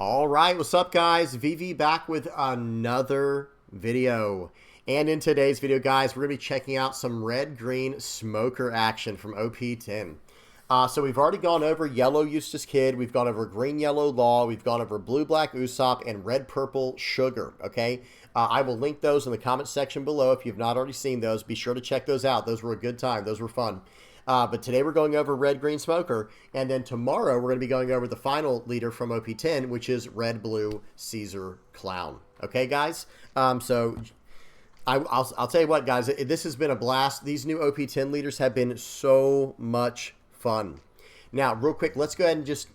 All right, what's up, guys? VV back with another video. And in today's video, guys, we're going to be checking out some red-green smoker action from OP10. So we've already gone over yellow Eustace Kid, we've gone over green-yellow Law, we've gone over blue-black Usopp, and red-purple Sugar, okay? I will link those in the comment section below if you've not already seen those. Be sure to check those out. Those were a good time. Those were fun. But today we're going over red-green smoker, and then tomorrow we're going to be going over the final leader from OP10, which is red-blue Caesar Clown. Okay, guys? I'll tell you what, guys, this has been a blast. These new OP10 leaders have been so much fun. Now, real quick, let's go ahead and just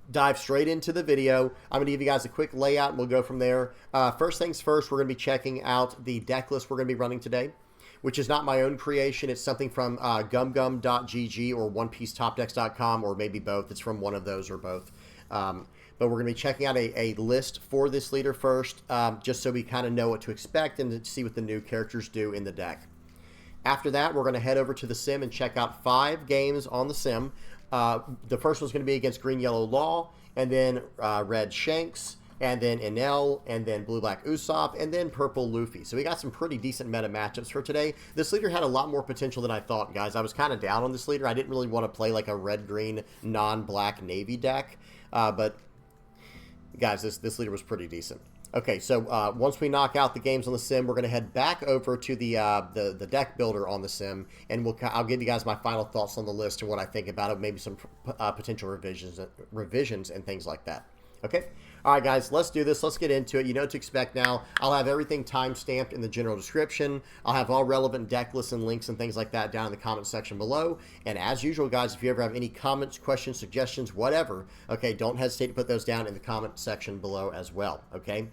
dive straight into the video. I'm going to give you guys a quick layout, and we'll go from there. First things first, we're going to be checking out the deck list we're going to be running today, which is not my own creation. It's something from gumgum.gg or onepiecetopdecks.com, or maybe both. It's from one of those or both. But we're going to be checking out a list for this leader first, just so we kind of know what to expect and to see what the new characters do in the deck. After that, we're going to head over to the sim and check out 5 games on the sim. The first one's going to be against green-yellow Law, and then red Shanks, and then Enel, and then blue-black Usopp, and then purple Luffy. So we got some pretty decent meta matchups for today. This leader had a lot more potential than I thought, guys. I was kind of down on this leader. I didn't really want to play like a red-green, non-black Navy deck, but guys, this leader was pretty decent. Okay, so once we knock out the games on the sim, we're going to head back over to the deck builder on the sim, and I'll give you guys my final thoughts on the list and what I think about it, maybe some potential revisions and things like that. Okay? All right, guys, let's do this. Let's get into it. You know what to expect now. I'll have everything time-stamped in the general description. I'll have all relevant deck lists and links and things like that down in the comment section below. And as usual, guys, if you ever have any comments, questions, suggestions, whatever, okay, don't hesitate to put those down in the comment section below as well, okay?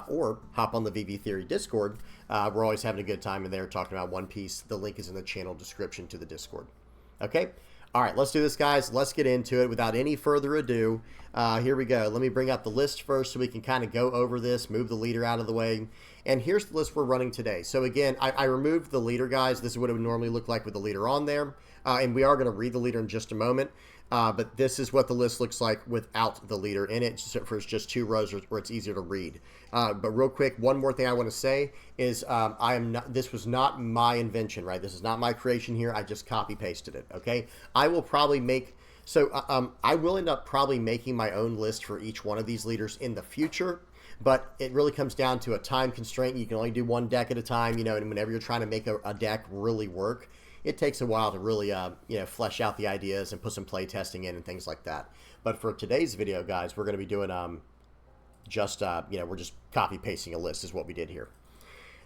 Or hop on the VV Theory Discord. We're always having a good time in there talking about One Piece. The link is in the channel description to the Discord. Okay? All right, let's do this, guys. Let's get into it without any further ado. Here we go. Let me bring up the list first so we can kind of go over this, move the leader out of the way. And here's the list we're running today. So again, I removed the leader, guys. This is what it would normally look like with the leader on there. And we are going to read the leader in just a moment. But this is what the list looks like without the leader in it, for just 2 rows where it's easier to read. But real quick, one more thing I want to say is this was not my invention, right? This is not my creation here. I just copy pasted it, okay? I will probably make, I will end up probably making my own list for each one of these leaders in the future. But it really comes down to a time constraint. You can only do 1 deck at a time, you know, and whenever you're trying to make a deck really work, it takes a while to really, flesh out the ideas and put some play testing in and things like that. But for today's video, guys, we're going to be doing we're just copy pasting a list is what we did here.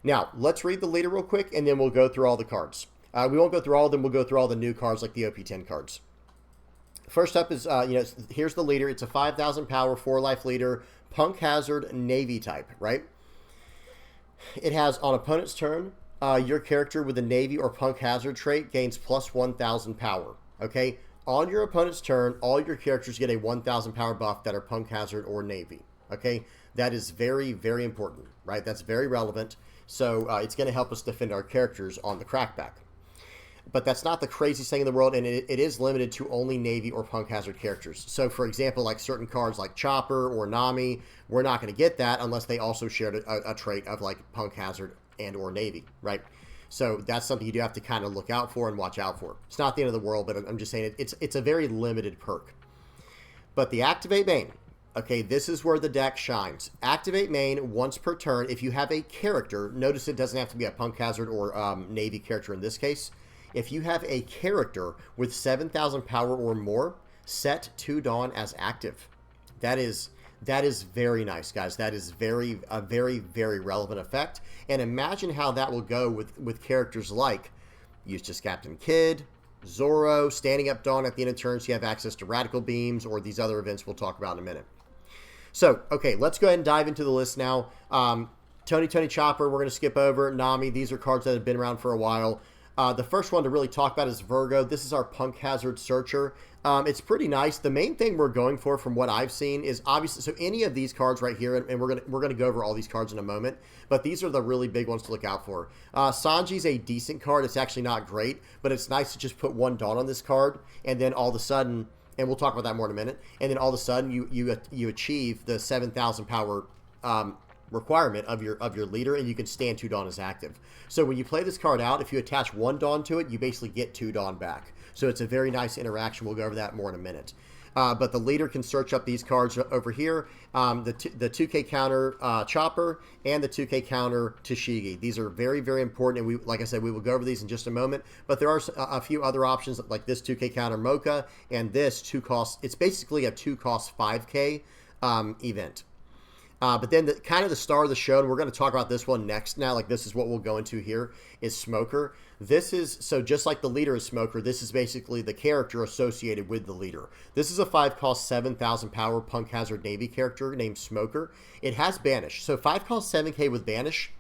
Now, let's read the leader real quick, and then we'll go through all the cards. We won't go through all of them. We'll go through all the new cards like the OP10 cards. First up is, here's the leader. It's a 5,000 power, 4-life leader, Punk Hazard, Navy type, right? It has, on opponent's turn, your character with a Navy or Punk Hazard trait gains plus 1,000 power, okay? On your opponent's turn, all your characters get a 1,000 power buff that are Punk Hazard or Navy, okay? That is very, very important, right? That's very relevant. So it's going to help us defend our characters on the crackback. But that's not the craziest thing in the world, and it is limited to only Navy or Punk Hazard characters. So, for example, like certain cards like Chopper or Nami, we're not going to get that unless they also shared a trait of like Punk Hazard and or Navy, right? So that's something you do have to kind of look out for and watch out for. It's not the end of the world, but I'm just saying it's a very limited perk. But the Activate main, okay, this is where the deck shines. Activate main once per turn. If you have a character, notice it doesn't have to be a Punk Hazard or Navy character in this case. If you have a character with 7,000 power or more, set to Dawn as active. That is very nice, guys. That is a very, very relevant effect. And imagine how that will go with characters like Eustace Captain Kidd, Zoro, standing up Dawn at the end of turn so you have access to Radical Beams or these other events we'll talk about in a minute. So, okay, let's go ahead and dive into the list now. Tony Chopper, we're going to skip over. Nami, these are cards that have been around for a while. The first one to really talk about is Virgo. This is our Punk Hazard Searcher. It's pretty nice. The main thing we're going for from what I've seen is obviously, so any of these cards right here, and we're gonna go over all these cards in a moment, but these are the really big ones to look out for. Sanji's a decent card. It's actually not great, but it's nice to just put 1 Dawn on this card, and then all of a sudden, and we'll talk about that more in a minute. And then all of a sudden, you achieve the 7,000 power requirement of your leader, and you can stand 2 Dawn as active. So when you play this card out, if you attach 1 Dawn to it, you basically get 2 Dawn back. So it's a very nice interaction. We'll go over that more in a minute. But the leader can search up these cards over here, the 2K counter Chopper and the 2K counter Tashigi. These are very, very important, and like I said, we will go over these in just a moment. But there are a few other options, like this 2K counter Mocha and this 2 cost. It's basically a 2 cost 5K event. But then kind of the star of the show, and we're going to talk about this one next now, like this is what we'll go into here, is Smoker. This is, so just like the leader is Smoker, this is basically the character associated with the leader. This is a 5 cost 7,000 power Punk Hazard Navy character named Smoker. It has Banish. So 5 cost 7K with Banish,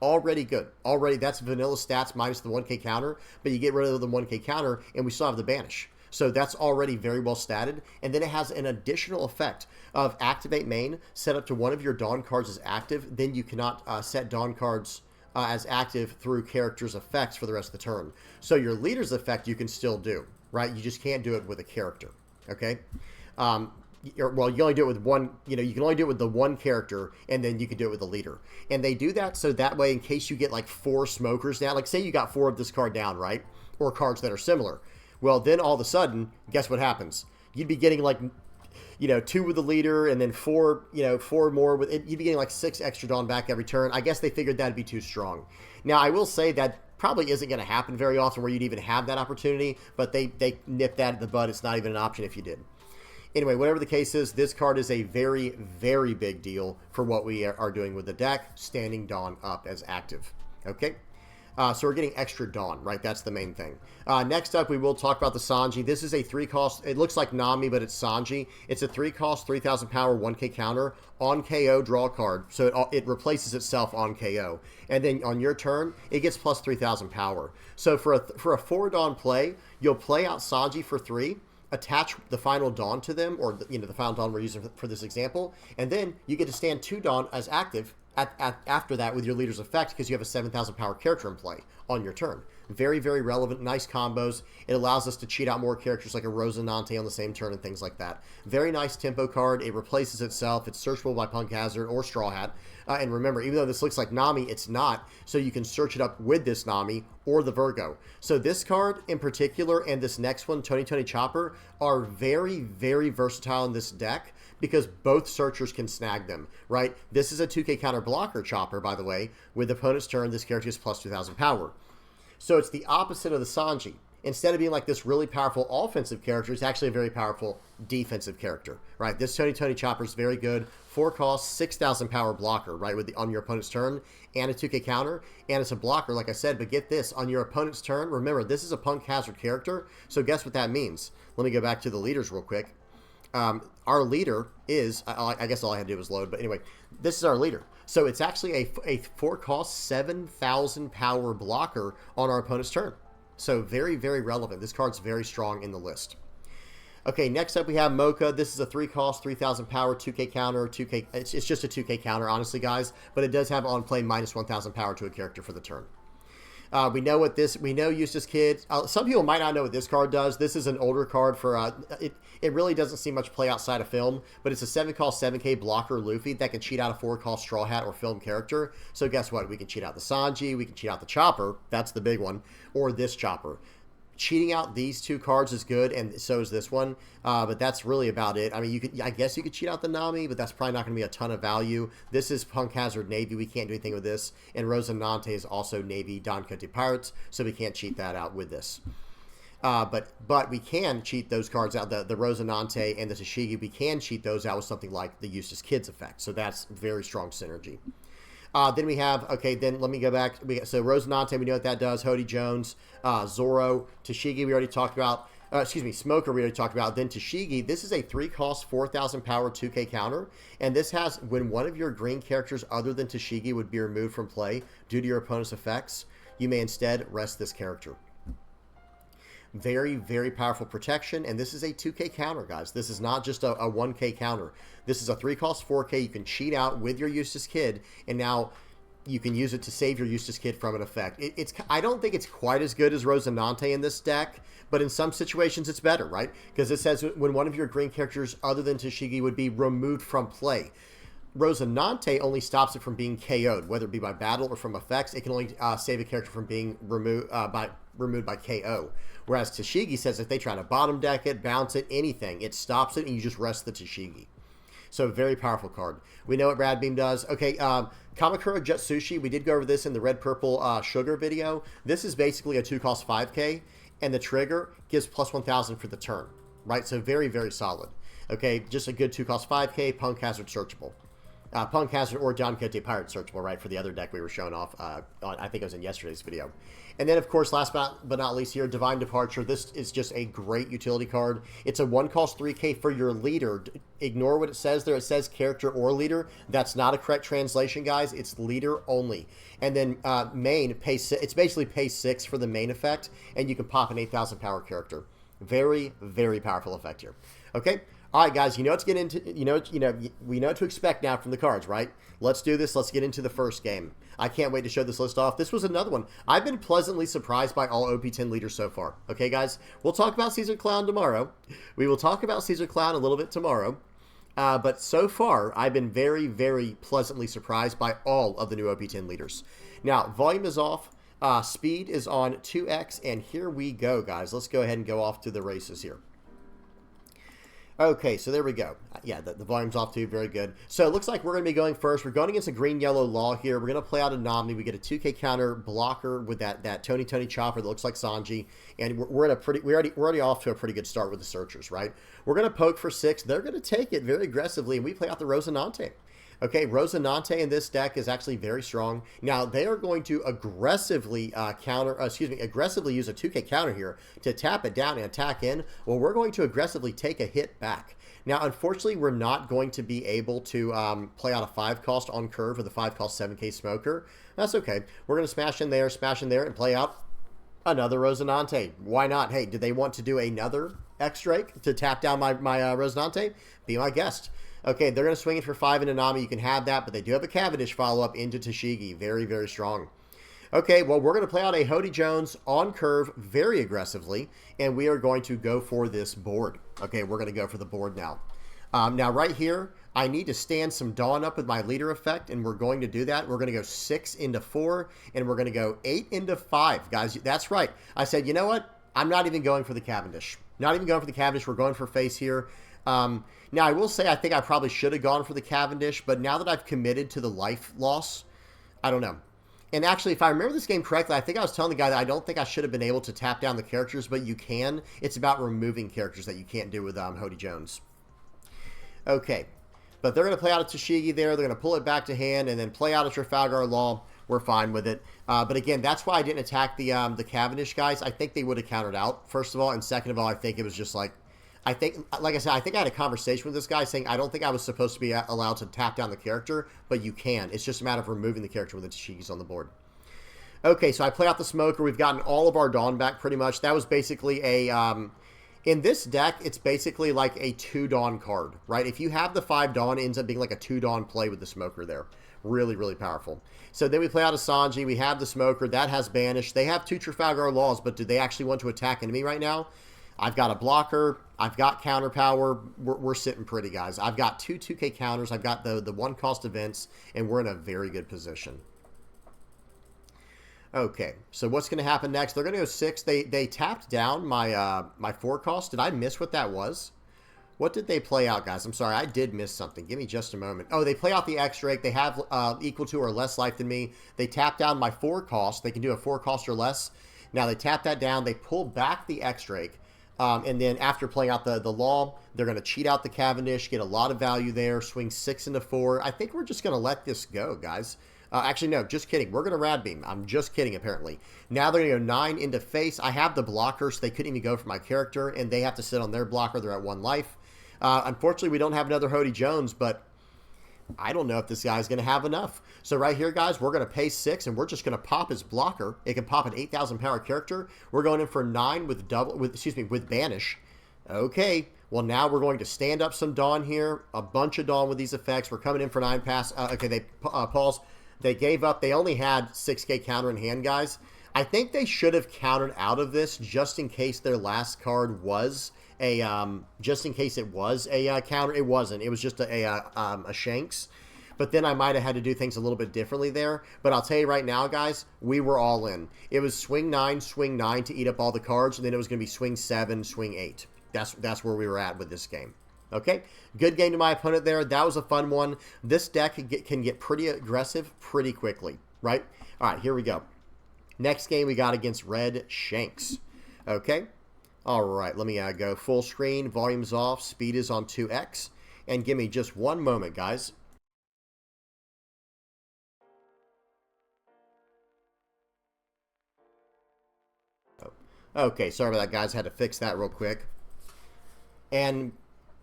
already good. Already, that's vanilla stats minus the 1K counter, but you get rid of the 1K counter, and we still have the Banish. So that's already very well statted. And then it has an additional effect of activate main, set up to one of your Dawn cards as active. Then you cannot set Dawn cards as active through character's effects for the rest of the turn. So your leader's effect you can still do, right? You just can't do it with a character, okay? Well, you only do it with one, you can only do it with the one character, and then you can do it with the leader. And they do that so that way, in case you get like 4 smokers down, like say you got 4 of this card down, right? Or cards that are similar. Well, then all of a sudden, guess what happens? You'd be getting like, 2 with the leader, and then 4 more with it. You'd be getting like 6 extra Dawn back every turn. I guess they figured that'd be too strong. Now, I will say that probably isn't going to happen very often where you'd even have that opportunity, but they nipped that in the bud. It's not even an option if you did. Anyway, whatever the case is, this card is a very, very big deal for what we are doing with the deck, standing Dawn up as active. Okay? So we're getting extra Dawn, right? That's the main thing. Next up, we will talk about the Sanji. This is a 3 cost. It looks like Nami, but it's Sanji. It's a 3 cost, 3,000 power, 1K counter. On KO, draw a card. So it replaces itself on KO. And then on your turn, it gets plus 3,000 power. So for a 4 Dawn play, you'll play out Sanji for 3, attach the final Dawn to them, or the final Dawn we're using for this example, and then you get to stand 2 Dawn as active after that with your leader's effect, because you have a 7,000 power character in play on your turn. Very, very relevant, nice combos. It allows us to cheat out more characters like a Rosinante on the same turn and things like that. Very nice tempo card. It replaces itself. It's searchable by Punk Hazard or Straw Hat. And remember, even though this looks like Nami, it's not. So you can search it up with this Nami or the Virgo. So this card in particular and this next one, Tony Chopper, are very, very versatile in this deck, because both searchers can snag them, right? This is a 2K counter blocker Chopper, by the way. With the opponent's turn, this character is plus 2,000 power. So it's the opposite of the Sanji. Instead of being like this really powerful offensive character, it's actually a very powerful defensive character, right? This Tony Chopper is very good. 4 cost, 6,000 power blocker, right? On your opponent's turn, and a 2K counter, and it's a blocker, like I said. But get this, on your opponent's turn, remember, this is a Punk Hazard character, so guess what that means? Let me go back to the leaders real quick. Our leader is, I guess all I had to do was load, but anyway, this is our leader. So it's actually a 4 cost, 7,000 power blocker on our opponent's turn. So very, very relevant. This card's very strong in the list. Okay, next up we have Mocha. This is a 3 cost, 3,000 power, 2K counter, 2K. It's just a 2K counter, honestly, guys, but it does have on play minus 1,000 power to a character for the turn. We know Eustace Kid. Some people might not know what this card does. This is an older card for, it really doesn't see much play outside of film, but it's a 7 cost 7K blocker Luffy that can cheat out a 4 cost Straw Hat or film character. So guess what? We can cheat out the Sanji, we can cheat out the Chopper, that's the big one, or this Chopper. Cheating out these 2 cards is good, and so is this one, but that's really about it. I mean, I guess you could cheat out the Nami, but that's probably not going to be a ton of value. This is Punk Hazard Navy. We can't do anything with this, and Rosinante is also Navy Don Quixote Pirates, so we can't cheat that out with this. But we can cheat those cards out, the Rosinante and the Tashigi. We can cheat those out with something like the Eustace Kids effect, so that's very strong synergy. Then we have, okay, then let me go back. So Rosinante, we know what that does. Hody Jones, Zoro, Tashigi, we already talked about. Smoker, we already talked about. Then Tashigi, this is a 3 cost, 4,000 power, 2K counter. And this has, when one of your green characters other than Tashigi would be removed from play due to your opponent's effects, you may instead rest this character. Very, very powerful protection, and this is a 2K counter, guys. This is not just a 1K counter. This is a 3 cost 4K. You can cheat out with your Eustace Kid, and now you can use it to save your Eustace Kid from an effect. I don't think it's quite as good as Rosinante in this deck, but in some situations it's better, right? Because it says when one of your green characters other than Tashigi would be removed from play. Rosinante only stops it from being KO'd, whether it be by battle or from effects. It can only save a character from being removed by KO. Whereas Tashigi says if they try to bottom deck it, bounce it, anything, it stops it and you just rest the Tashigi. So very powerful card. We know what Rad Beam does. Okay, Kamakura Jutsushi, we did go over this in the Red Purple Sugar video. This is basically a 2-cost 5k, and the trigger gives plus 1,000 for the turn, right? So very, very solid. Okay, just a good 2-cost 5k, Punk Hazard searchable. Punk Hazard or Don Quixote Pirate searchable, right, for the other deck we were showing off, I think it was in yesterday's video. And then, of course, last but not least here, Divine Departure. This is just a great utility card. It's a 1-cost 3k for your leader. Ignore what it says there. It says character or leader. That's not a correct translation, guys. It's leader only. And then main, it's basically pay 6 for the main effect, and you can pop an 8,000 power character. Very, very powerful effect here. Okay? All right, guys, you know what to get into. We know what to expect now from the cards, right? Let's do this. Let's get into the first game. I can't wait to show this list off. This was another one. I've been pleasantly surprised by all OP10 leaders so far. Okay, guys? We'll talk about Caesar Clown tomorrow. We will talk about Caesar Clown a little bit tomorrow. But so far, I've been very, very pleasantly surprised by all of the new OP10 leaders. Now, volume is off. Speed is on 2x. And here we go, guys. Let's go ahead and go off to the races here. Okay, so there we go. Yeah, the volume's off too. Very good. So it looks like we're going to be going first. We're going against a green-yellow Law here. We're going to play out a Nominee. We get a 2k counter blocker with that Tony chopper that looks like Sanji. And we're already off to a pretty good start with the Searchers, right? We're going to poke for 6. They're going to take it very aggressively, and we play out the Rosinante. Okay, Rosinante in this deck is actually very strong. Now, they are going to aggressively aggressively use a 2k counter here to tap it down and attack in. Well, we're going to aggressively take a hit back. Now, unfortunately, we're not going to be able to play out a 5-cost on curve with a 5-cost 7k Smoker. That's okay. We're going to smash in there, and play out another Rosinante. Why not? Hey, did they want to do another X-Drake to tap down my Rosinante? Be my guest. Okay, they're going to swing it for 5 into Nami. You can have that, but they do have a Cavendish follow-up into Tashigi. Very, very strong. Okay, well, we're going to play out a Hody Jones on curve very aggressively, and we are going to go for this board. Okay, we're going to go for the board now. Now, right here, I need to stand some Dawn up with my leader effect, and we're going to do that. We're going to go 6 into 4, and we're going to go 8 into 5. Guys, that's right. I said, you know what? I'm not even going for the Cavendish. Not even going for the Cavendish. We're going for face here. Now, I will say I think I probably should have gone for the Cavendish, but now that I've committed to the life loss, I don't know. And actually, if I remember this game correctly, I think I was telling the guy that I don't think I should have been able to tap down the characters, but you can. It's about removing characters that you can't do with Hody Jones. Okay, but they're going to play out a Tashigi there. They're going to pull it back to hand and then play out a Trafalgar Law. We're fine with it. But again, that's why I didn't attack the Cavendish guys. I think they would have countered out, first of all. And second of all, I think it was just like, like I said, I think I had a conversation with this guy saying I don't think I was supposed to be allowed to tap down the character, but you can. It's just a matter of removing the character when the Tashigi's on the board. Okay, so I play out the Smoker. We've gotten all of our Dawn back pretty much. That was basically a... in this deck, it's basically like a 2 Dawn card, right? If you have the 5 Dawn, it ends up being like a 2 Dawn play with the Smoker there. Really, really powerful. So then we play out a Sanji. We have the Smoker. That has Banish. They have 2 Trafalgar Laws, but do they actually want to attack enemy right now? I've got a blocker. I've got counter power. We're sitting pretty, guys. I've got 2 2k counters. I've got the 1-cost events, and we're in a very good position. Okay, so what's going to happen next? They're going to go 6. They tapped down my my 4-cost. Did I miss what that was? What did they play out, guys? I'm sorry, I did miss something. Give me just a moment. Oh, they play out the X-Drake. They have equal to or less life than me. They tap down my 4-cost. They can do a 4-cost or less. Now they tap that down. They pull back the X-Drake. And then after playing out the Law, they're going to cheat out the Cavendish, get a lot of value there, swing 6 into 4. I think we're just going to let this go, guys. Actually, no, just kidding. We're going to Rad Beam. I'm just kidding, apparently. Now they're going to go 9 into face. I have the blocker, so they couldn't even go for my character, and they have to sit on their blocker. They're at 1 life. Unfortunately, we don't have another Hody Jones, but I don't know if this guy's going to have enough. So right here, guys, we're going to pay 6, and we're just going to pop his blocker. It can pop an 8,000 power character. We're going in for 9 with with Banish. Okay, well, now we're going to stand up some Dawn here. A bunch of Dawn with these effects. We're coming in for 9 pass. Okay, they pause. They gave up. They only had 6K counter in hand, guys. I think they should have countered out of this just in case their last card was a just in case it was a counter. It wasn't. It was just a Shanks. But then I might have had to do things a little bit differently there. But I'll tell you right now, guys, we were all in. It was swing 9 to eat up all the cards, and then it was going to be swing 7, swing 8. That's where we were at with this game. Okay, good game to my opponent there. That was a fun one. This deck can get pretty aggressive pretty quickly, right? All right, here we go. Next game we got against Red Shanks. Okay, all right, let me go full screen. Volume's off. Speed is on 2x. And give me just one moment, guys. Okay, sorry about that, guys. Had to fix that real quick. And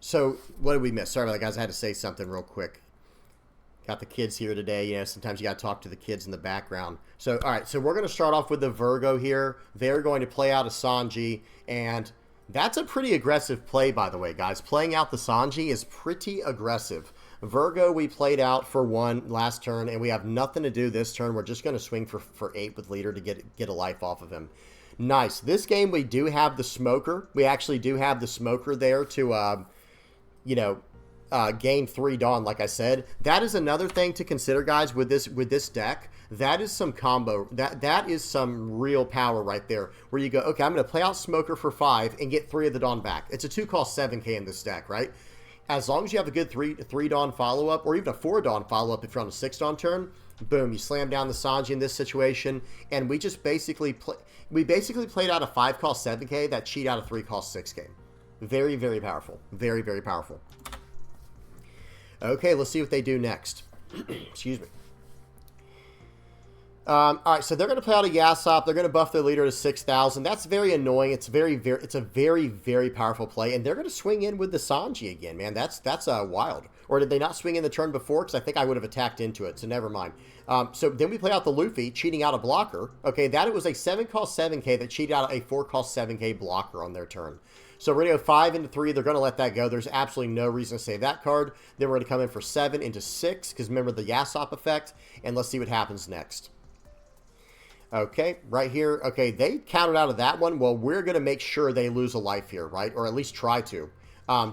so, what did we miss? Sorry about that, guys. I had to say something real quick. Got the kids here today. You know, sometimes you got to talk to the kids in the background. So, all right. So, we're going to start off with the Virgo here. They're going to play out a Sanji. And that's a pretty aggressive play, by the way, guys. Playing out the Sanji is pretty aggressive. Virgo, we played out for 1 last turn. And we have nothing to do this turn. We're just going to swing for 8 with leader to get a life off of him. Nice. This game, we do have the Smoker. We actually do have the Smoker there to, gain 3 Dawn, like I said. That is another thing to consider, guys, with this deck. That is some combo. That is some real power right there, where you go, okay, I'm going to play out Smoker for 5 and get 3 of the Dawn back. It's a 2-cost 7K in this deck, right? As long as you have a good 3 Dawn follow-up, or even a 4 Dawn follow-up if you're on a 6 Dawn turn, boom, you slam down the Sanji in this situation, and we just basically played out a 5-cost 7K that cheat out a 3-cost 6K. Very, very powerful. Very, very powerful. Okay, let's see what they do next. Excuse me. All right, so they're going to play out a Usopp. They're going to buff their leader to 6,000. That's very annoying. It's a very, very powerful play, and they're going to swing in with the Sanji again, man. That's wild. Or did they not swing in the turn before? Because I think I would have attacked into it, so never mind. So then we play out the Luffy, cheating out a blocker. Okay, that was a 7-cost 7K that cheated out a 4-cost 7K blocker on their turn. So we're going to go 5 into 3. They're going to let that go. There's absolutely no reason to save that card. Then we're going to come in for 7 into 6, because remember the Usopp effect, and let's see what happens next. Okay, right here. Okay, they counted out of that one. Well, we're going to make sure they lose a life here, right? Or at least try to.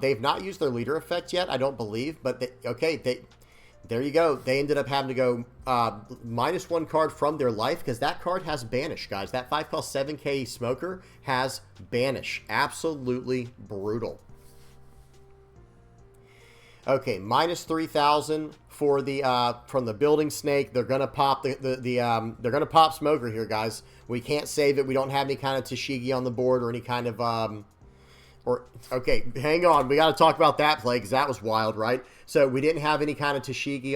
They've not used their leader effect yet, I don't believe. But, there you go. They ended up having to go -1 card from their life because that card has Banish, guys. That 5-cost 7K Smoker has Banish. Absolutely brutal. Okay, -3,000 for the from the Building Snake. They're gonna pop they're gonna pop Smoker here, guys. We can't save it. We don't have any kind of Tashigi on the board or any kind of okay, hang on. We got to talk about that play because that was wild, right? So we didn't have any kind of Tashigi,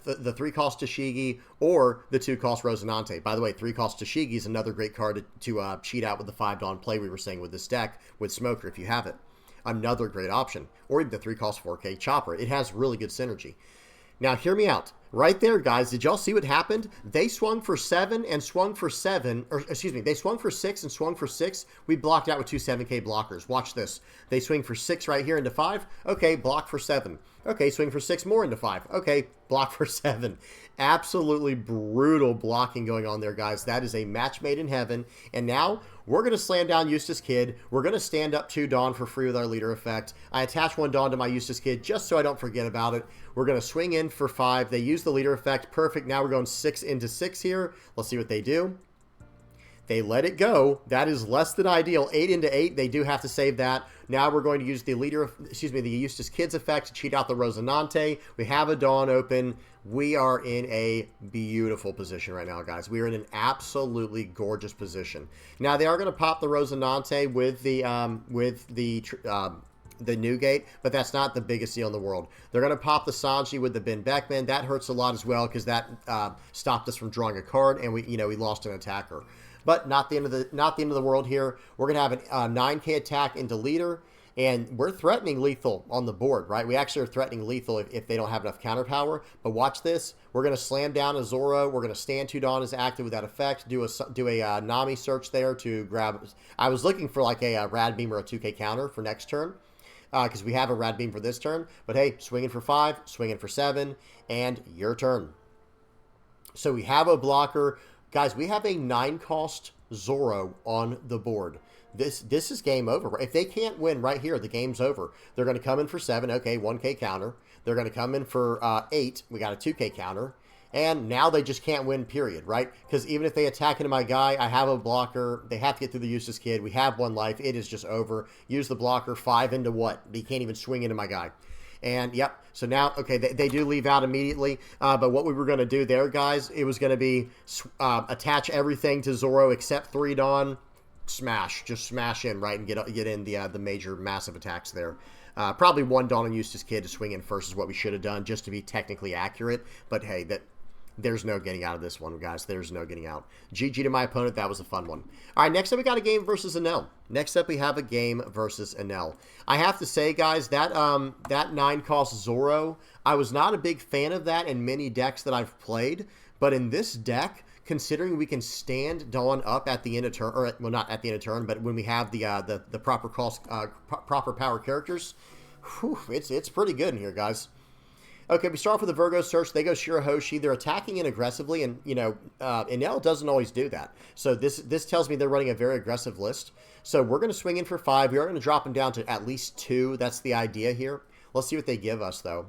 the 3-cost Tashigi or the 2-cost Rosinante. By the way, 3-cost Tashigi is another great card to cheat out with the 5 Dawn play we were saying with this deck with Smoker if you have it. Another great option. Or even the 3-cost 4K Chopper. It has really good synergy. Now, hear me out. Right there, guys, did y'all see what happened? They swung for 7 and swung for 7. Or, excuse me, they swung for 6 and swung for 6. We blocked out with 2 7K blockers. Watch this. They swing for 6 right here into 5. Okay, block for 7. Okay, swing for 6 more into 5. Okay, block for 7. Absolutely brutal blocking going on there, guys. That is a match made in heaven. And now we're going to slam down Eustace Kid. We're going to stand up 2 Dawn for free with our leader effect. I attach 1 Dawn to my Eustace Kid just so I don't forget about it. We're going to swing in for 5. They use the leader effect. Perfect. Now we're going 6 into 6 here. Let's see what they do. They let it go. That is less than ideal. 8 into 8. They do have to save that. Now we're going to use the the Eustace Kids effect to cheat out the Rosinante. We have a Dawn open. We are in a beautiful position right now, guys. We are in an absolutely gorgeous position. Now they are going to pop the Rosinante with the Newgate, but that's not the biggest deal in the world. They're going to pop the Sanji with the Ben Beckman. That hurts a lot as well because that stopped us from drawing a card, and we lost an attacker. But not the end of the world here. We're going to have a 9K attack into leader, and we're threatening lethal on the board, right? We actually are threatening lethal if they don't have enough counter power. But watch this. We're going to slam down a Zoro. We're going to stand 2 Dawn as active with that effect. Do a Nami search there to grab. I was looking for like a Rad Beam or a 2K counter for next turn. Because we have a Rad Beam for this turn. But hey, swinging for 5, swinging for 7, and your turn. So we have a blocker. Guys, we have a 9-cost Zoro on the board. This is game over. If they can't win right here, the game's over. They're going to come in for 7. Okay, 1K counter. They're going to come in for 8. We got a 2K counter. And now they just can't win, period, right? Because even if they attack into my guy, I have a blocker. They have to get through the useless kid. We have 1 life. It is just over. Use the blocker. 5 into what? They can't even swing into my guy. And, yep, so now, okay, they do leave out immediately. But what we were going to do there, guys, it was going to be attach everything to Zoro except 3 Dawn. Smash. Just smash in, right, and get in the major massive attacks there. Probably 1 Dawn and Eustace Kid to swing in first is what we should have done, just to be technically accurate. But, hey, there's no getting out of this one, guys. There's no getting out. GG to my opponent. That was a fun one. All right, next up we got a game versus Enel. Next up we have a game versus Enel. I have to say, guys, that 9-cost Zoro, I was not a big fan of that in many decks that I've played. But in this deck, considering we can stand Dawn up at the end of turn, or, well, not at the end of turn, but when we have the proper cost, proper power characters, whew, it's pretty good in here, guys. Okay, we start off with the Virgo Search. They go Shirahoshi. They're attacking in aggressively, and, you know, Enel doesn't always do that. So this tells me they're running a very aggressive list. So we're going to swing in for 5. We are going to drop them down to at least 2. That's the idea here. Let's see what they give us, though.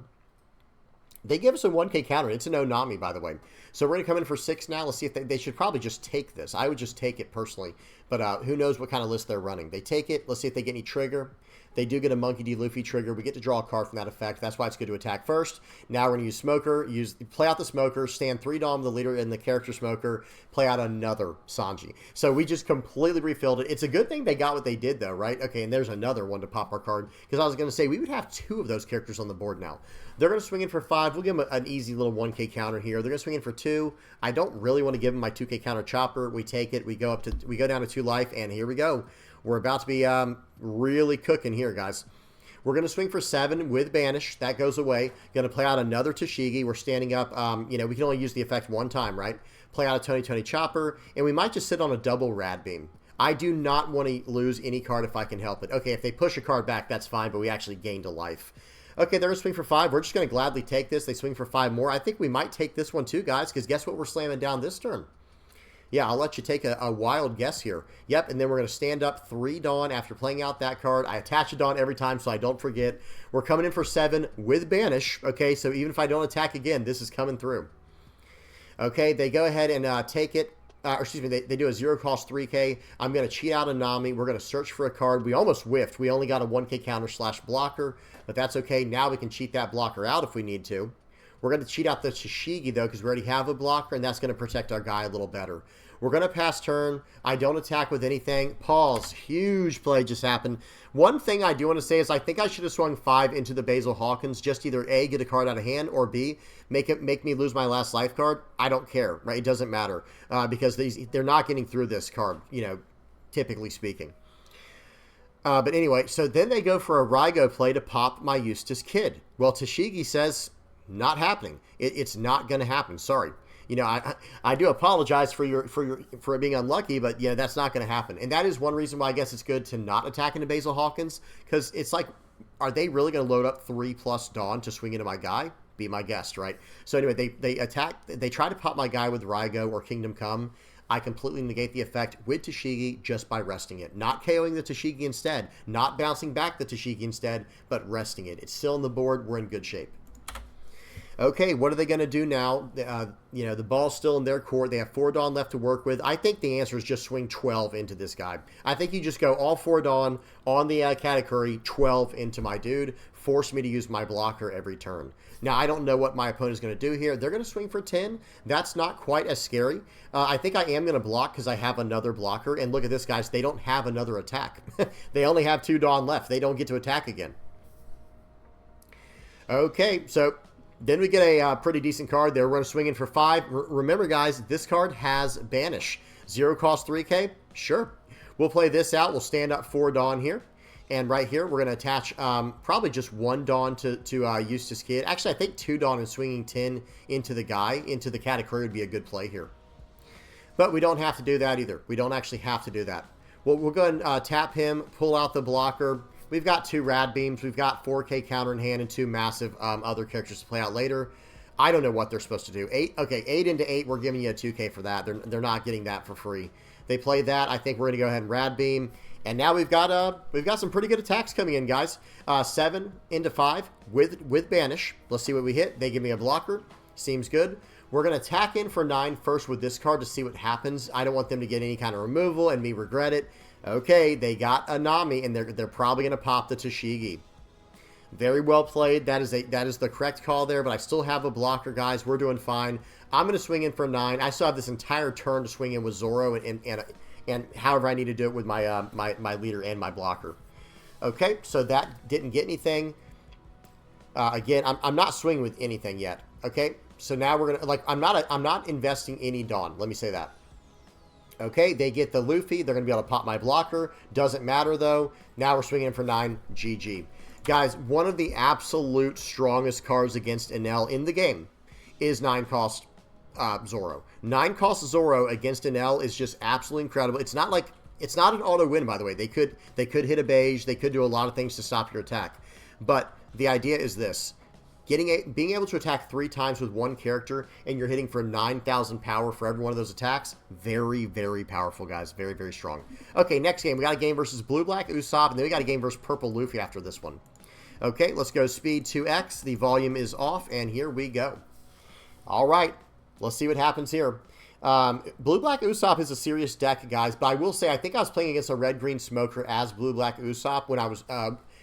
They give us a 1K counter. It's an Onami, by the way. So we're going to come in for 6 now. Let's see if they should probably just take this. I would just take it personally. But who knows what kind of list they're running. They take it. Let's see if they get any trigger. They do get a Monkey D. Luffy trigger. We get to draw a card from that effect. That's why it's good to attack first. Now we're going to use Smoker. Play out the Smoker. Stand 3 Dom, the leader, and the character Smoker. Play out another Sanji. So we just completely refilled it. It's a good thing they got what they did, though, right? Okay, and there's another one to pop our card. Because I was going to say, we would have 2 of those characters on the board now. They're going to swing in for 5. We'll give them an easy little 1K counter here. They're going to swing in for 2. I don't really want to give them my 2K counter Chopper. We take it. We go down to 2 life, and here we go. We're about to be really cooking here, guys. We're going to swing for 7 with Banish. That goes away. Going to play out another Tashigi. We're standing up. You know, we can only use the effect 1 time, right? Play out a Tony Chopper, and we might just sit on a double Rad Beam. I do not want to lose any card if I can help it. Okay, if they push a card back, that's fine, but we actually gained a life. Okay, they're going to swing for 5. We're just going to gladly take this. They swing for 5 more. I think we might take this one too, guys, because guess what we're slamming down this turn? Yeah, I'll let you take a wild guess here. Yep, and then we're going to stand up 3 Dawn after playing out that card. I attach a Dawn every time so I don't forget. We're coming in for 7 with Banish. Okay, so even if I don't attack again, this is coming through. Okay, they go ahead and take it. Excuse me, they do a 0-cost 3K. I'm going to cheat out a Nami. We're going to search for a card. We almost whiffed. We only got a 1K counter / blocker, but that's okay. Now we can cheat that blocker out if we need to. We're going to cheat out the Tashigi, though, because we already have a blocker, and that's going to protect our guy a little better. We're going to pass turn. I don't attack with anything. Pause. Huge play just happened. One thing I do want to say is I think I should have swung 5 into the Basil Hawkins. Just either A, get a card out of hand, or B, make me lose my last life card. I don't care, right? It doesn't matter because they're not getting through this card, you know, typically speaking. But anyway, so then they go for a Raigo play to pop my Eustace Kid. Well, Tashigi says, not happening. It's not going to happen. Sorry. You know, I do apologize for it being unlucky, but yeah, that's not going to happen. And that is one reason why I guess it's good to not attack into Basil Hawkins, because it's like, are they really going to load up 3+ Dawn to swing into my guy? Be my guest, right? So anyway, they attack. They try to pop my guy with Raigo or Kingdom Come. I completely negate the effect with Tashigi just by resting it. Not KOing the Tashigi instead, not bouncing back the Tashigi instead, but resting it. It's still on the board. We're in good shape. Okay, what are they going to do now? You know, the ball's still in their court. They have 4 Dawn left to work with. I think the answer is just swing 12 into this guy. I think you just go all 4 Dawn on the Katakuri, 12 into my dude. Force me to use my blocker every turn. Now, I don't know what my opponent is going to do here. They're going to swing for 10. That's not quite as scary. I think I am going to block because I have another blocker. And look at this, guys. They don't have another attack. They only have 2 Dawn left. They don't get to attack again. Okay, so then we get a pretty decent card. They're going to swing in for 5. Remember, guys, this card has Banish. 0-cost 3K? Sure. We'll play this out. We'll stand up 4 Dawn here. And right here, we're going to attach probably just 1 Dawn to Eustace Kid. Actually, I think 2 Dawn and swinging 10 into the guy, into the Katakuri would be a good play here. But we don't have to do that either. We don't actually have to do that. Well, we'll go ahead and tap him, pull out the blocker. We've got 2 Rad Beams. We've got 4K counter in hand and 2 massive other characters to play out later. I don't know what they're supposed to do. 8, okay, 8 into 8, we're giving you a 2K for that. They're not getting that for free. They play that. I think we're going to go ahead and Rad Beam. And now we've got some pretty good attacks coming in, guys. 7 into 5 with Banish. Let's see what we hit. They give me a blocker. Seems good. We're going to attack in for 9 first with this card to see what happens. I don't want them to get any kind of removal and me regret it. Okay, they got a Nami, and they're probably going to pop the Tashigi. Very well played. That is the correct call there, but I still have a blocker, guys. We're doing fine. I'm going to swing in for 9. I still have this entire turn to swing in with Zoro and however I need to do it with my my leader and my blocker. Okay, so that didn't get anything. Again, I'm not swinging with anything yet. Okay, so now we're gonna I'm not investing any Dawn. Let me say that. Okay, they get the Luffy. They're gonna be able to pop my blocker. Doesn't matter though. Now we're swinging in for 9. GG. Guys, one of the absolute strongest cards against Enel in the game is 9 cost Zoro. 9 cost Zoro against Enel is just absolutely incredible. It's not an auto win, by the way. They could hit a beige. They could do a lot of things to stop your attack. But the idea is this. Being able to attack 3 times with one character and you're hitting for 9,000 power for every one of those attacks, very, very powerful, guys. Very, very strong. Okay, next game. We got a game versus Blue-Black Usopp, and then we got a game versus Purple Luffy after this one. Okay, let's go speed 2x. The volume is off, and here we go. All right, let's see what happens here. Blue-Black Usopp is a serious deck, guys, but I will say I think I was playing against a Red-Green Smoker as Blue-Black Usopp when I was...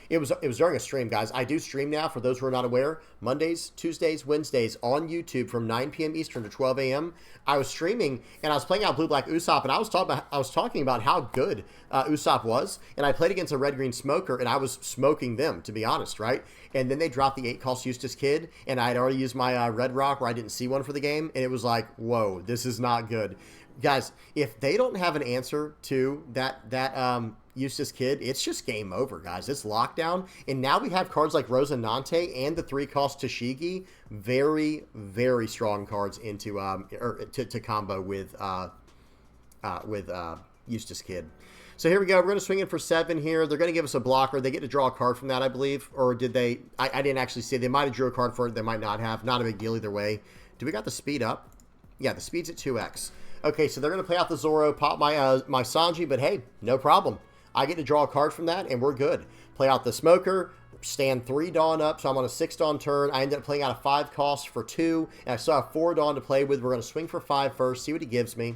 It was during a stream, guys. I do stream now, for those who are not aware. Mondays, Tuesdays, Wednesdays on YouTube from 9 p.m. Eastern to 12 a.m. I was streaming, and I was playing out Blue-Black Usopp, and I was talking about how good Usopp was, and I played against a Red-Green Smoker, and I was smoking them, to be honest, right? And then they dropped the 8-cost Eustace Kid, and I had already used my Red Rock where I didn't see one for the game, and it was like, whoa, this is not good. Guys, if they don't have an answer to that Eustace Kid, it's just game over, guys. It's lockdown. And now we have cards like Rosinante and the 3-cost Tashigi. Very, very strong cards into to combo with Eustace Kid. So here we go. We're going to swing in for 7 here. They're going to give us a blocker. They get to draw a card from that, I believe. Or did they? I didn't actually see. They might have drew a card for it. They might not have. Not a big deal either way. Do we got the speed up? Yeah, the speed's at 2x. Okay, so they're going to play out the Zoro, pop my Sanji, but hey, no problem. I get to draw a card from that, and we're good. Play out the Smoker, stand 3 Dawn up, so I'm on a 6 Dawn turn. I ended up playing out a 5 cost for 2, and I still have 4 Dawn to play with. We're going to swing for 5 first, see what he gives me.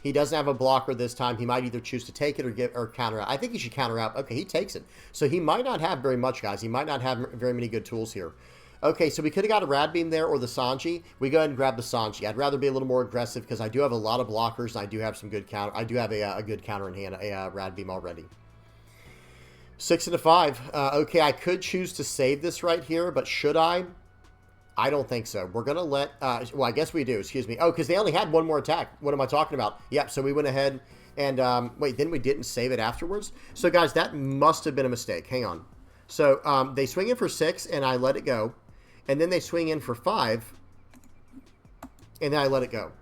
He doesn't have a blocker this time. He might either choose to take it or counter out. I think he should counter out. Okay, he takes it. So he might not have very much, guys. He might not have very many good tools here. Okay, so we could have got a Rad Beam there or the Sanji. We go ahead and grab the Sanji. I'd rather be a little more aggressive because I do have a lot of blockers and I do have some good counter. I do have a good counter in hand, a Rad Beam already. 6 into 5. Okay, I could choose to save this right here, but should I? I don't think so. We're going to let... well, I guess we do. Excuse me. Oh, because they only had one more attack. What am I talking about? Yep, so we went ahead and... wait, then we didn't save it afterwards? So, guys, that must have been a mistake. Hang on. So, they swing in for 6, and I let it go. And then they swing in for 5, and then I let it go.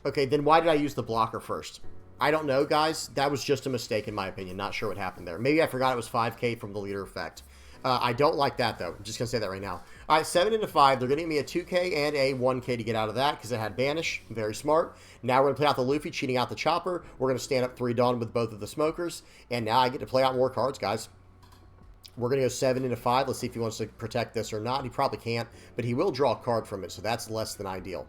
Okay, then why did I use the blocker first? I don't know, guys. That was just a mistake, in my opinion. Not sure what happened there. Maybe I forgot it was 5K from the leader effect. I don't like that, though. I'm just going to say that right now. All right, 7 into 5. They're going to give me a 2K and a 1K to get out of that because it had Banish. Very smart. Now we're going to play out the Luffy, cheating out the Chopper. We're going to stand up 3 Dawn with both of the Smokers. And now I get to play out more cards, guys. We're going to go 7 into 5. Let's see if he wants to protect this or not. He probably can't, but he will draw a card from it, so that's less than ideal.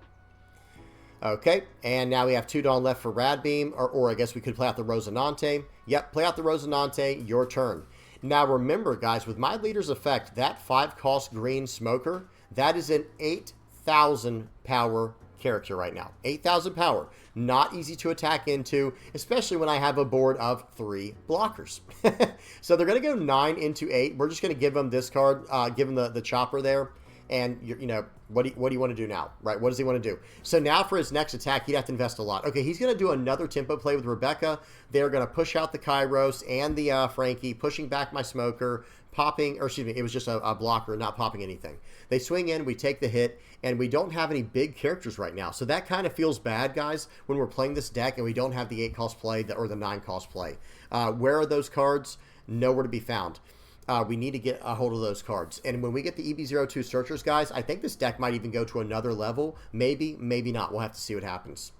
Okay, and now we have 2 Dawn left for Rad Beam, or I guess we could play out the Rosinante. Yep, play out the Rosinante, your turn. Now remember, guys, with my leader's effect, that 5-cost green Smoker, that is an 8,000 power character right now. 8,000 power. Not easy to attack into, especially when I have a board of 3 blockers. So they're going to go 9 into 8. We're just going to give them this card, give him the Chopper there. And, you know, what do you want to do now, right? What does he want to do? So now for his next attack, he'd have to invest a lot. Okay, he's going to do another tempo play with Rebecca. They're going to push out the Kairos and the Frankie, pushing back my Smoker, popping, or excuse me, it was just a blocker, not popping anything. They swing in, we take the hit, and we don't have any big characters right now. So that kind of feels bad, guys, when we're playing this deck and we don't have the 8-cost play or the 9-cost play. Where are those cards? Nowhere to be found. We need to get a hold of those cards. And when we get the EB02 Searchers, guys, I think this deck might even go to another level. Maybe, maybe not. We'll have to see what happens.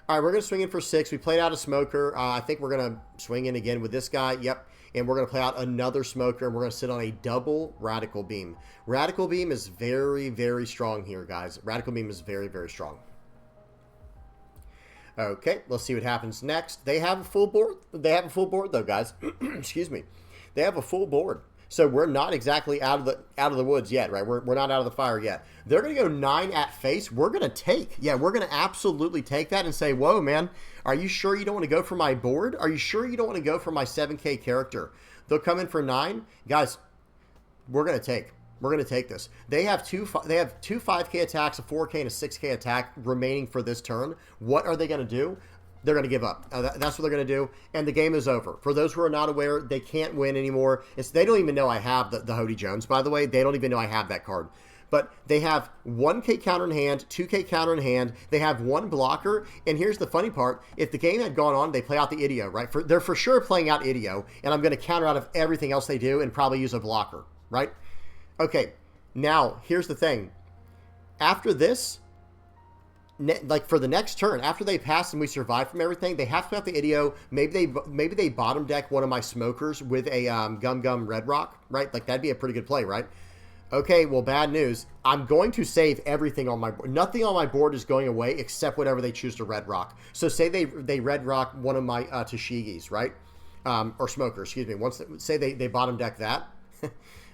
All right, we're going to swing in for 6. We played out a Smoker. I think we're going to swing in again with this guy. Yep. And we're going to play out another Smoker, and we're going to sit on a double Radical Beam. Radical Beam is very, very strong here, guys. Radical Beam is very, very strong. Okay, let's see what happens next. They have a full board. They have a full board, though, guys. Excuse me. They have a full board. So we're not exactly out of the woods yet, right? We're not out of the fire yet. They're going to go 9 at face. We're going to take. Yeah, we're going to absolutely take that and say, whoa, man, are you sure you don't want to go for my board? Are you sure you don't want to go for my 7K character? They'll come in for 9. Guys, we're going to take. We're going to take this. They have two 5K attacks, a 4K, and a 6K attack remaining for this turn. What are they going to do? They're going to give up. That's what they're going to do, and the game is over. For those who are not aware, they can't win anymore. They don't even know I have the Hody Jones, by the way. They don't even know I have that card. But they have 1K counter in hand, 2K counter in hand. They have 1 blocker, and here's the funny part. If the game had gone on, they play out the Idio, right? They're for sure playing out Idio, and I'm going to counter out of everything else they do and probably use a blocker, right? Okay, now, here's the thing. After this, like for the next turn, after they pass and we survive from everything, they have to put out the Idio. Maybe they bottom deck one of my Smokers with a Gum Red Rock, right? Like that'd be a pretty good play, right? Okay, well, bad news. I'm going to save everything on my board. Nothing on my board is going away except whatever they choose to Red Rock. So say they Red Rock one of my Tashigis, right? Or Smokers, excuse me. Say they bottom deck that.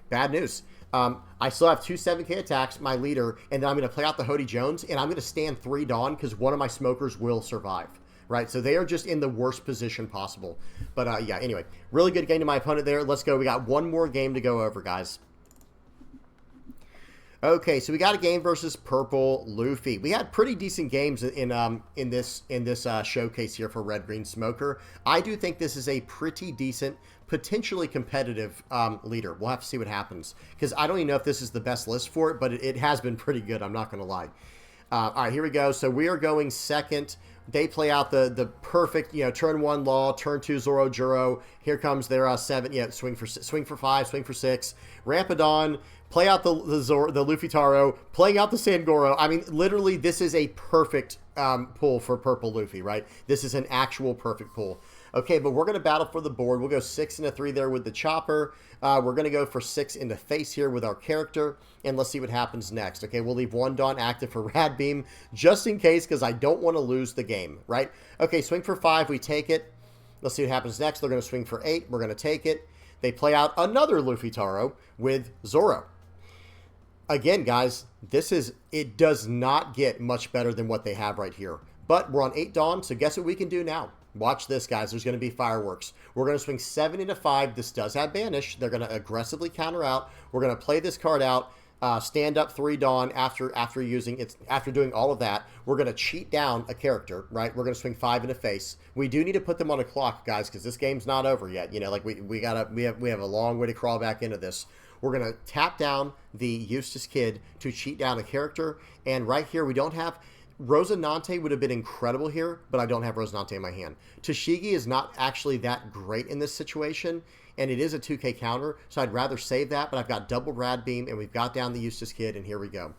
Bad news. I still have 2 7K attacks, my leader, and then I'm going to play out the Hody Jones, and I'm going to stand 3 Dawn because one of my Smokers will survive, right? So they are just in the worst position possible. But, yeah, anyway, really good game to my opponent there. Let's go. We got one more game to go over, guys. Okay, so we got a game versus Purple Luffy. We had pretty decent games in this showcase here for Red Green Smoker. I do think this is a pretty decent, potentially competitive leader. We'll have to see what happens because I don't even know if this is the best list for it, but it has been pretty good. I'm not going to lie. All right, here we go. So we are going second. They play out the perfect, turn 1 Law, turn 2 Zoro Juro. Here comes their 7. Yeah, swing for 5, swing for 6. Rampadon. Play out the Luffy Taro, playing out the Sangoro. I mean, literally, this is a perfect pull for Purple Luffy, right? This is an actual perfect pull. Okay, but we're going to battle for the board. We'll go 6 into 3 there with the Chopper. We're going to go for 6 into face here with our character, and let's see what happens next. Okay, we'll leave 1 Dawn active for Rad Beam, just in case, because I don't want to lose the game, right? Okay, swing for 5. We take it. Let's see what happens next. They're going to swing for 8. We're going to take it. They play out another Luffy Taro with Zoro. Again, guys, it does not get much better than what they have right here. But we're on 8 Dawn, so guess what we can do now? Watch this, guys. There's going to be fireworks. We're going to swing 7 into 5. This does have Banish. They're going to aggressively counter out. We're going to play this card out, stand up 3 Dawn after doing all of that. We're going to cheat down a character, right? We're going to swing 5 into face. We do need to put them on a clock, guys, because this game's not over yet. Like we have a long way to crawl back into this. We're going to tap down the Eustace Kid to cheat down a character. And right here, we don't have... Rosinante would have been incredible here, but I don't have Rosinante in my hand. Tashigi is not actually that great in this situation, and it is a 2K counter, so I'd rather save that, but I've got double Rad Beam, and we've got down the Eustace Kid, and here we go.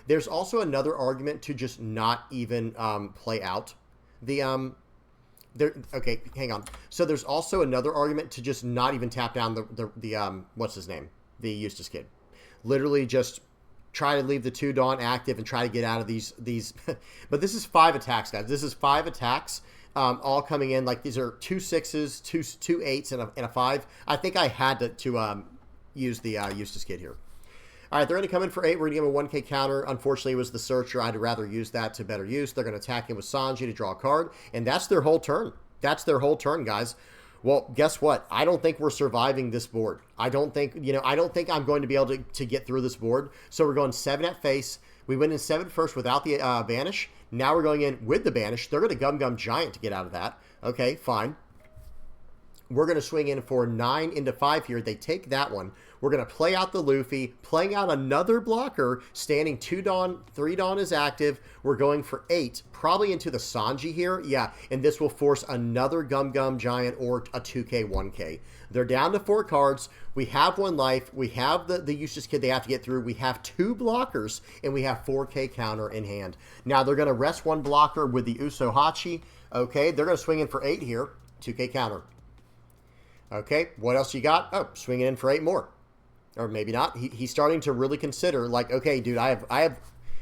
There's also another argument to just not even play out the... okay, hang on. So there's also another argument to just not even tap down the what's his name? The Eustace Kid. Literally just try to leave the 2 Dawn active and try to get out of these but this is 5 attacks, guys. This is 5 attacks all coming in. Like these are 2 6s, 2 8s, and a 5. I think I had to use the Eustace Kid here. All right, they're going to come in for 8. We're going to give him a 1K counter. Unfortunately, it was the Searcher. I'd rather use that to better use. They're going to attack him with Sanji to draw a card, and that's their whole turn. That's their whole turn, guys. Well, guess what? I don't think we're surviving this board. I don't think I'm going to be able to get through this board. So we're going 7 at face. We went in 7 first without the Banish. Now we're going in with the Banish. They're going to Gum Giant to get out of that. Okay, fine. We're going to swing in for 9 into 5 here. They take that one. We're going to play out the Luffy, playing out another blocker, standing 2 Dawn, 3 Dawn is active. We're going for 8, probably into the Sanji here. Yeah, and this will force another Gum Gum Giant or a 2K, 1K. They're down to 4 cards. We have 1 life. We have the useless kid they have to get through. We have 2 blockers, and we have 4K counter in hand. Now, they're going to rest 1 blocker with the Usohachi. Okay, they're going to swing in for 8 here. 2K counter. Okay, what else you got? Oh, swinging in for 8 more. Or maybe not. He's starting to really consider, like, okay, dude, I have...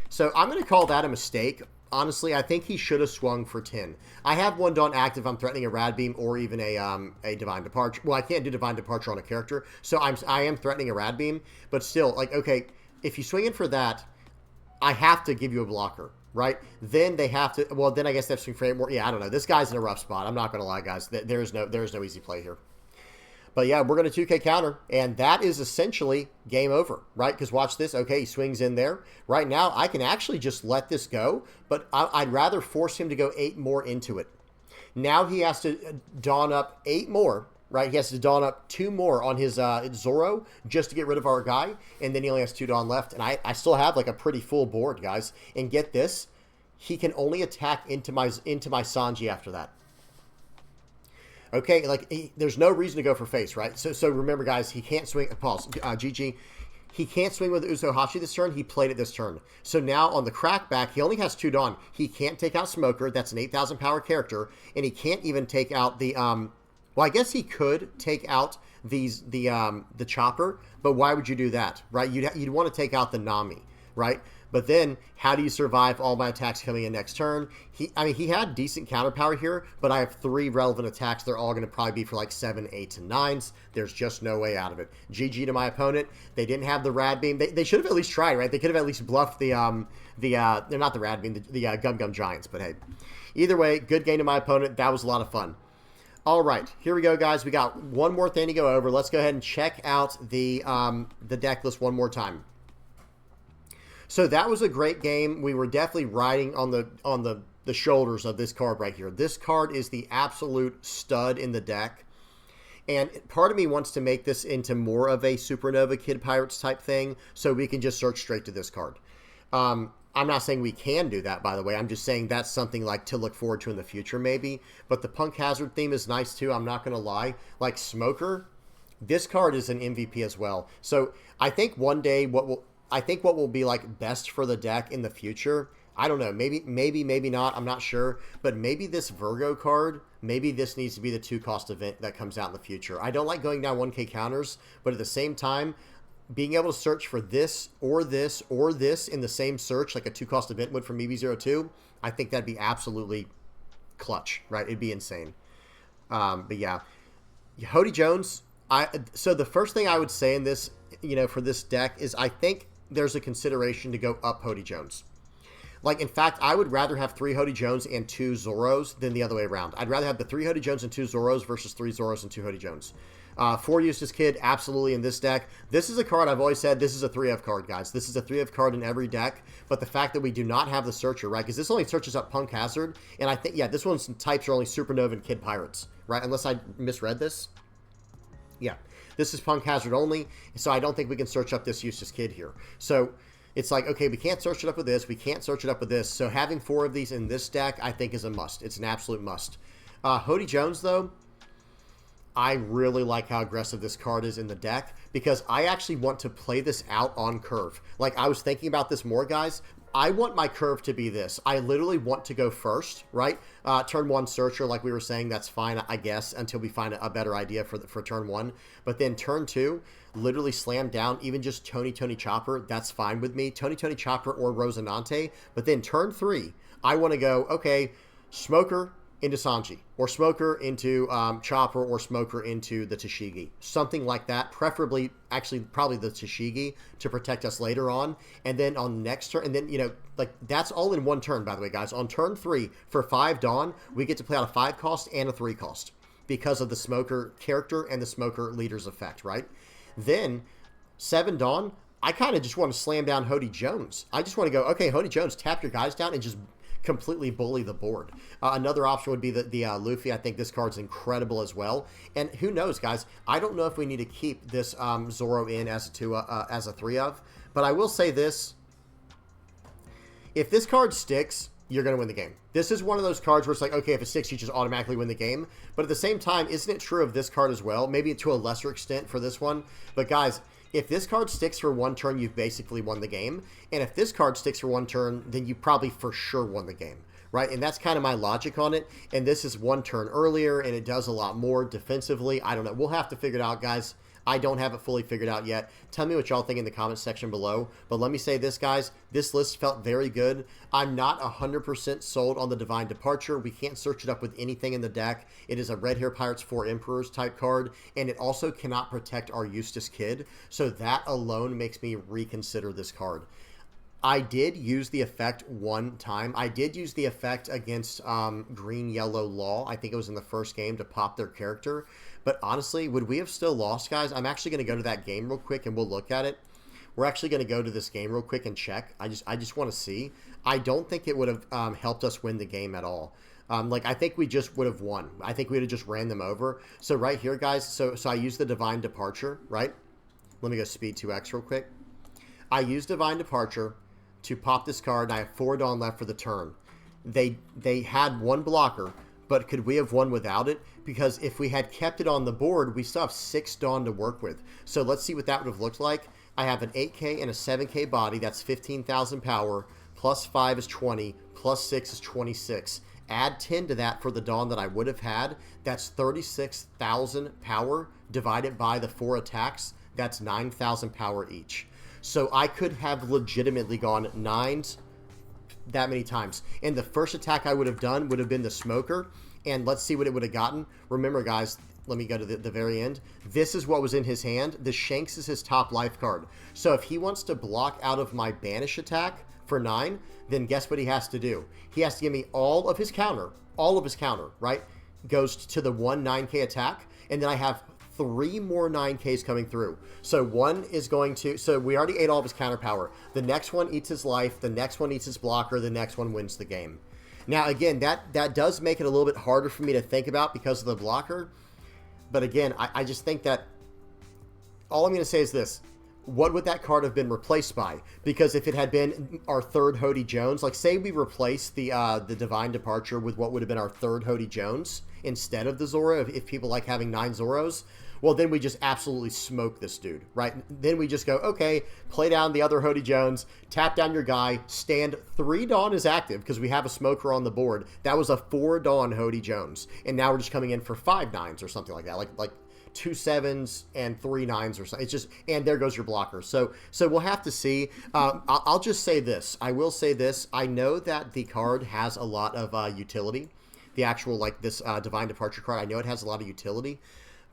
So I'm going to call that a mistake. Honestly, I think he should have swung for 10. I have 1 Dawn active. I'm threatening a Rad Beam or even a Divine Departure. Well, I can't do Divine Departure on a character, so I am threatening a Rad Beam. But still, like, okay, if you swing in for that, I have to give you a blocker, right? Then they have to... Well, then I guess they have to swing for 8 more. Yeah, I don't know. This guy's in a rough spot. I'm not going to lie, guys. There's no easy play here. But yeah, we're going to 2K counter, and that is essentially game over, right? Because watch this. Okay, he swings in there. Right now, I can actually just let this go, but I'd rather force him to go 8 more into it. Now he has to Dawn up 8 more, right? He has to Dawn up 2 more on his Zoro just to get rid of our guy, and then he only has 2 Dawn left. And I still have like a pretty full board, guys. And get this, he can only attack into my Sanji after that. Okay, like, there's no reason to go for face, right? So remember, guys, he can't swing... Pause. GG. He can't swing with Usohachi this turn. He played it this turn. So now on the crackback, he only has 2 Dawn. He can't take out Smoker. That's an 8,000 power character. And he can't even take out the... Well, I guess he could take out the Chopper, but why would you do that, right? You'd want to take out the Nami, right? But then, how do you survive all my attacks coming in next turn? I mean, he had decent counter power here, but I have 3 relevant attacks. They're all going to probably be for like 7, 8, and 9s. There's just no way out of it. GG to my opponent. They didn't have the Rad Beam. They should have at least tried, right? They could have at least bluffed they're not the Rad Beam, the Gum Gum Giants. But hey, either way, good game to my opponent. That was a lot of fun. All right, here we go, guys. We got one more thing to go over. Let's go ahead and check out the deck list one more time. So that was a great game. We were definitely riding on the shoulders of this card right here. This card is the absolute stud in the deck. And part of me wants to make this into more of a Supernova Kid Pirates type thing, so we can just search straight to this card. I'm not saying we can do that, by the way. I'm just saying that's something like to look forward to in the future, maybe. But the Punk Hazard theme is nice too. I'm not going to lie. Like Smoker, this card is an MVP as well. So I think one day what will be like best for the deck in the future, I don't know, maybe not, I'm not sure, but maybe this Virgo card, maybe this needs to be the 2-cost event that comes out in the future. I don't like going down 1K counters, but at the same time, being able to search for this or this or this in the same search, like a 2-cost event would from EV02, I think that'd be absolutely clutch, right? It'd be insane. But yeah, Hody Jones, so the first thing I would say in this, for this deck is I think there's a consideration to go up Hody Jones. Like, in fact, I would rather have 3 Hody Jones and 2 Zoros than the other way around. I'd rather have the 3 Hody Jones and 2 Zoros versus 3 Zoros and 2 Hody Jones. 4 Eustace Kid, absolutely in this deck. This is a card I've always said, this is a 3F card, guys. This is a 3F card in every deck, but the fact that we do not have the Searcher, right? Because this only searches up Punk Hazard, and I think, yeah, this one's types are only Supernova and Kid Pirates, right? Unless I misread this. Yeah. This is Punk Hazard only, so I don't think we can search up this Eustace Kid here. So it's like, okay, we can't search it up with this. We can't search it up with this. So having 4 of these in this deck, I think, is a must. It's an absolute must. Hody Jones, though, I really like how aggressive this card is in the deck because I actually want to play this out on curve. Like, I was thinking about this more, guys. I want my curve to be this. I literally want to go first, right? Turn 1 Searcher, like we were saying, that's fine, I guess, until we find a better idea for turn 1. But then turn 2, literally slam down, even just Tony Chopper, that's fine with me. Tony Chopper or Rosinante. But then turn 3, I want to go, okay, Smoker into Sanji, or Smoker into Chopper, or Smoker into the Tashigi. Something like that, preferably, actually, probably the Tashigi to protect us later on. And then on next turn, and then, like, that's all in one turn, by the way, guys. On turn 3, for 5 Dawn, we get to play out a 5-cost and a 3-cost because of the Smoker character and the Smoker leader's effect, right? Then, 7 Dawn, I kind of just want to slam down Hody Jones. I just want to go, okay, Hody Jones, tap your guys down and just completely bully the board. Another option would be the Luffy. I think this card's incredible as well. And who knows, guys? I don't know if we need to keep this Zoro in as a 3 of, but I will say this. If this card sticks, you're going to win the game. This is one of those cards where it's like, okay, if it sticks, you just automatically win the game. But at the same time, isn't it true of this card as well? Maybe to a lesser extent for this one. But guys, if this card sticks for 1 turn, you've basically won the game. And if this card sticks for 1 turn, then you probably for sure won the game, right? And that's kind of my logic on it. And this is 1 turn earlier, and it does a lot more defensively. I don't know. We'll have to figure it out, guys. I don't have it fully figured out yet. Tell me what y'all think in the comments section below. But let me say this, guys. This list felt very good. I'm not 100% sold on the Divine Departure. We can't search it up with anything in the deck. It is a Red Hair Pirates 4 Emperors type card. And it also cannot protect our Eustace Kid. So that alone makes me reconsider this card. I did use the effect 1 time. I did use the effect against Green Yellow Law. I think it was in the first game to pop their character. But honestly, would we have still lost, guys? I'm actually going to go to that game real quick and we'll look at it. We're actually going to go to this game real quick and check. I just want to see. I don't think it would have helped us win the game at all. I think we just would have won. I think we would have just ran them over. So right here, guys, so I used the Divine Departure, right? Let me go speed 2x real quick. I used Divine Departure to pop this card, and I have 4 Dawn left for the turn. They had 1 blocker, but could we have won without it? Because if we had kept it on the board, we still have 6 Dawn to work with. So let's see what that would have looked like. I have an 8K and a 7K body. That's 15,000 power. Plus 5 is 20. Plus 6 is 26. Add 10 to that for the Dawn that I would have had. That's 36,000 power divided by the 4 attacks. That's 9,000 power each. So I could have legitimately gone 9s that many times. And the first attack I would have done would have been the Smoker. And let's see what it would have gotten. Remember, guys, let me go to the very end. This is what was in his hand. The Shanks is his top life card. So if he wants to block out of my Banish attack for 9, then guess what he has to do? He has to give me all of his counter, right? Goes to the 1 9K attack. And then I have 3 more 9Ks coming through. So one is going to, so we already ate all of his counter power. The next one eats his life. The next one eats his blocker. The next one wins the game. Now, again, that does make it a little bit harder for me to think about because of the blocker. But again, I just think that all I'm going to say is this. What would that card have been replaced by? Because if it had been our 3rd Hody Jones, like say we replaced the Divine Departure with what would have been our 3rd Hody Jones instead of the Zoro, if people like having 9 Zoros, well, then we just absolutely smoke this dude, right? Then we just go, okay, play down the other Hody Jones, tap down your guy, stand 3 Dawn is active because we have a Smoker on the board. That was a 4 Dawn Hody Jones. And now we're just coming in for 5 9s or something like that, like 2 7s and 3 9s or something. It's just, and there goes your blocker. So we'll have to see. I'll just say this. I will say this. I know that the card has a lot of utility. The actual, like this Divine Departure card, I know it has a lot of utility.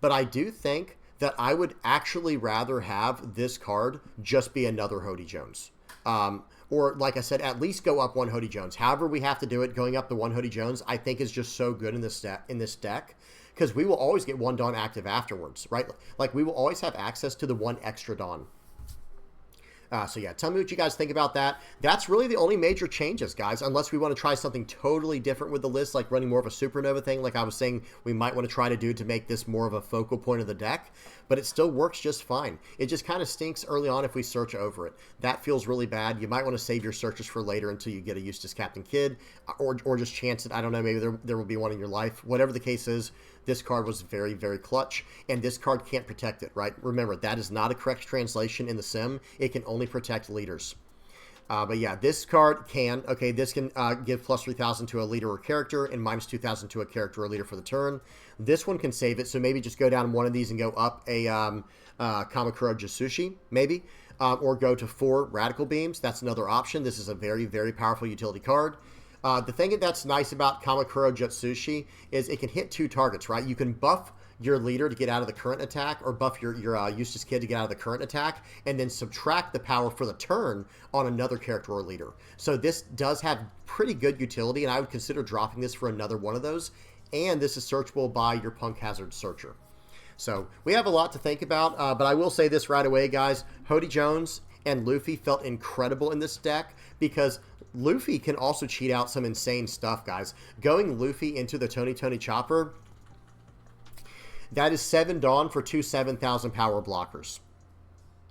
But I do think that I would actually rather have this card just be another Hody Jones. Or, like I said, at least go up 1 Hody Jones. However we have to do it, going up the 1 Hody Jones, I think is just so good in this deck. Because we will always get 1 Dawn active afterwards, right? Like, we will always have access to the 1 extra Dawn. So yeah, tell me what you guys think about that. That's really the only major changes, guys, unless we want to try something totally different with the list, like running more of a Supernova thing, like I was saying we might want to try to do to make this more of a focal point of the deck, but it still works just fine. It just kind of stinks early on if we search over it. That feels really bad. You might want to save your searches for later until you get a Eustace Captain Kidd, or just chance it. I don't know, maybe there will be one in your life. Whatever the case is, this card was very, very clutch, and this card can't protect it, right? Remember, that is not a correct translation in the sim. It can only protect leaders. But yeah, this card can, okay, this can give plus 3,000 to a leader or character and minus 2,000 to a character or leader for the turn. This one can save it, so maybe just go down one of these and go up a Kamakura Jasushi, maybe, or go to 4 Radical Beams. That's another option. This is a very, very powerful utility card. The thing that's nice about Kamakura Jatsushi is it can hit 2 targets, right? You can buff your leader to get out of the current attack, or buff your Eustace Kid to get out of the current attack, and then subtract the power for the turn on another character or leader. So this does have pretty good utility, and I would consider dropping this for another one of those. And this is searchable by your Punk Hazard Searcher. So we have a lot to think about, but I will say this right away, guys. Hody Jones and Luffy felt incredible in this deck because Luffy can also cheat out some insane stuff, guys. Going Luffy into the Tony Chopper, that is 7 Dawn for 2 7,000 power blockers.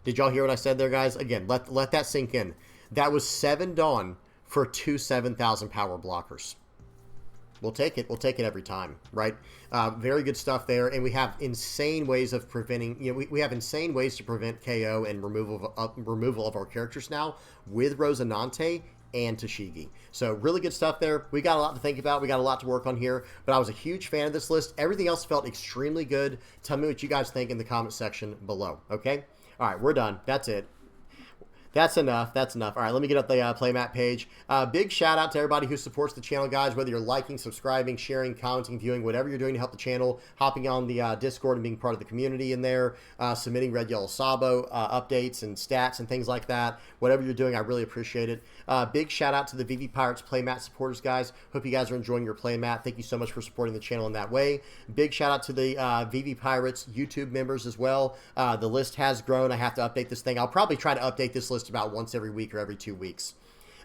Did y'all hear what I said there, guys? Again, let that sink in. That was 7 Dawn for 2 7,000 power blockers. We'll take it. We'll take it every time, right? Very good stuff there. And we have insane ways of preventing, we have insane ways to prevent KO and removal of our characters now with Rosinante and Tashigi. So really good stuff there. We got a lot to think about. We got a lot to work on here, but I was a huge fan of this list. Everything else felt extremely good. Tell me what you guys think in the comment section below, okay? All right, we're done. That's it. That's enough. That's enough. All right, let me get up the playmat page. Big shout out to everybody who supports the channel, guys, whether you're liking, subscribing, sharing, commenting, viewing, whatever you're doing to help the channel, hopping on the Discord and being part of the community in there, submitting Red, Yellow, Sabo updates and stats and things like that. Whatever you're doing, I really appreciate it. Big shout out to the VV Pirates playmat supporters, guys. Hope you guys are enjoying your playmat. Thank you so much for supporting the channel in that way. Big shout out to the VV Pirates YouTube members as well. The list has grown. I have to update this thing. I'll probably try to update this list about once every week or every 2 weeks.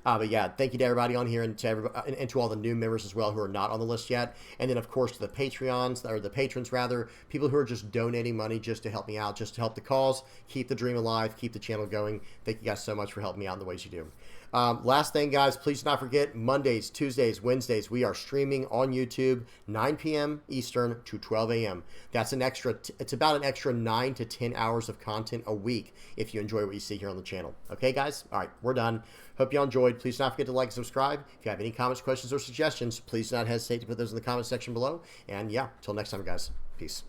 But yeah, thank you to everybody on here and to everybody, and to all the new members as well who are not on the list yet. And then, of course, to the Patreons, or the patrons rather, people who are just donating money just to help me out, just to help the cause, keep the dream alive, keep the channel going. Thank you guys so much for helping me out in the ways you do. Last thing, guys, please do not forget, Mondays, Tuesdays, Wednesdays, we are streaming on YouTube, 9 p.m. Eastern to 12 a.m. That's an extra, it's about an extra 9 to 10 hours of content a week if you enjoy what you see here on the channel. Okay, guys? All right, we're done. Hope you all enjoyed. Please do not forget to like and subscribe. If you have any comments, questions, or suggestions, please do not hesitate to put those in the comment section below. And yeah, until next time, guys. Peace.